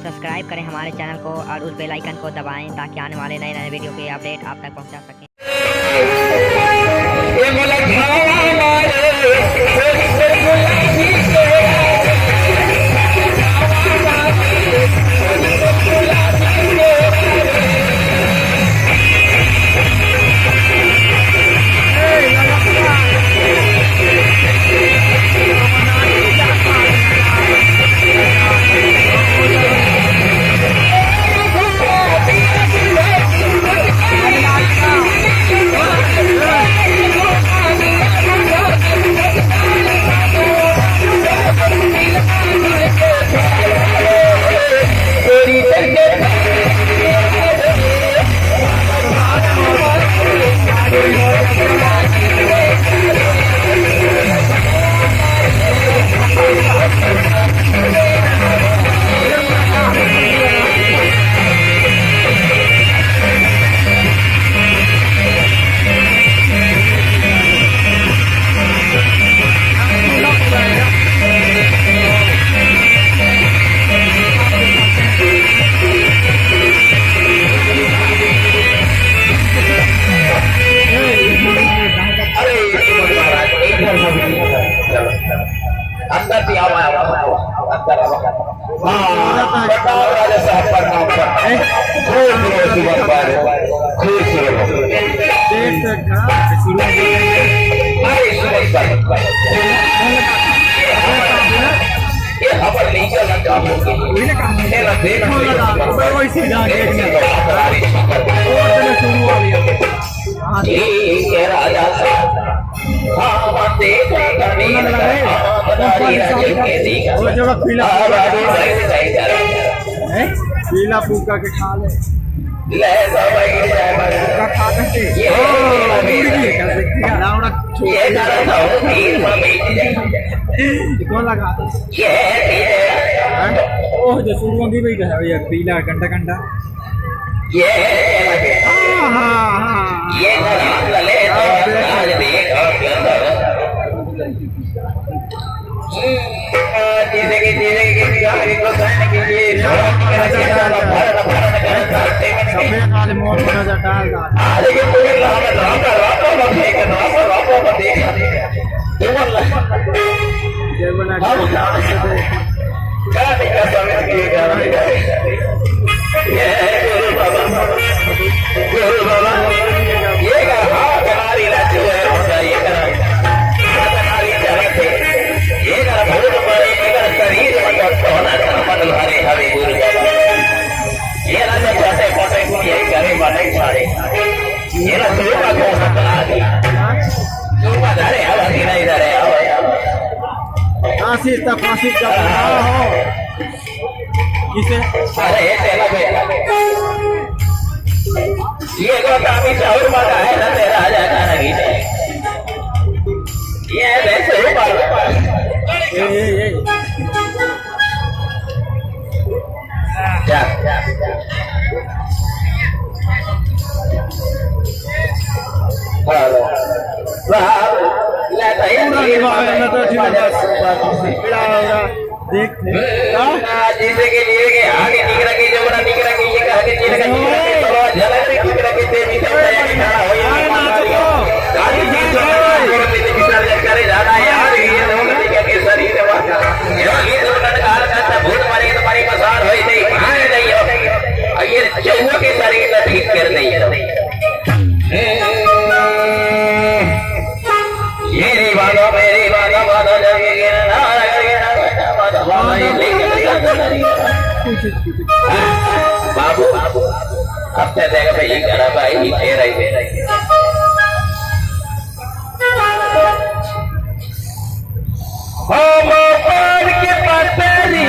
Subscribe करें हमारे channel को और उस बेल आइकन को दबाएं ताकि आने वाले नए नए वीडियो के अपडेट आप तक पहुंचा सकें। अंदर भी आवा अंदर राजा साहब पर नाम पर ये खबर नहीं चला राजा साहब पीला फूका के खा ले कौन लगा ओह जो शुरू भी बैठा है भैया पीला कंडा कंडा फांसी का किसे ये काफी शहर माता है ना तेरा राजा का नहीं है ये वैसे ही जिसे के लिए के आगे निकला के जो बड़ा निकला के ये आगे चले गए तो झलक रे निकला के तेजी से खड़ा हो ये गाड़ी की जो विसर्जन करे जाना यार ये लोग के शरीर में ये लोग काल का भूत मारे तो मारी पसार होई नहीं कहां नहीं हो ये चौवा के शरीर का ठीक कर नहीं है ये रे वाला मेरी वाला वाला जगे ना बाबू अब से देखा भाई करा भाई तेरा ही हम पार के पतरी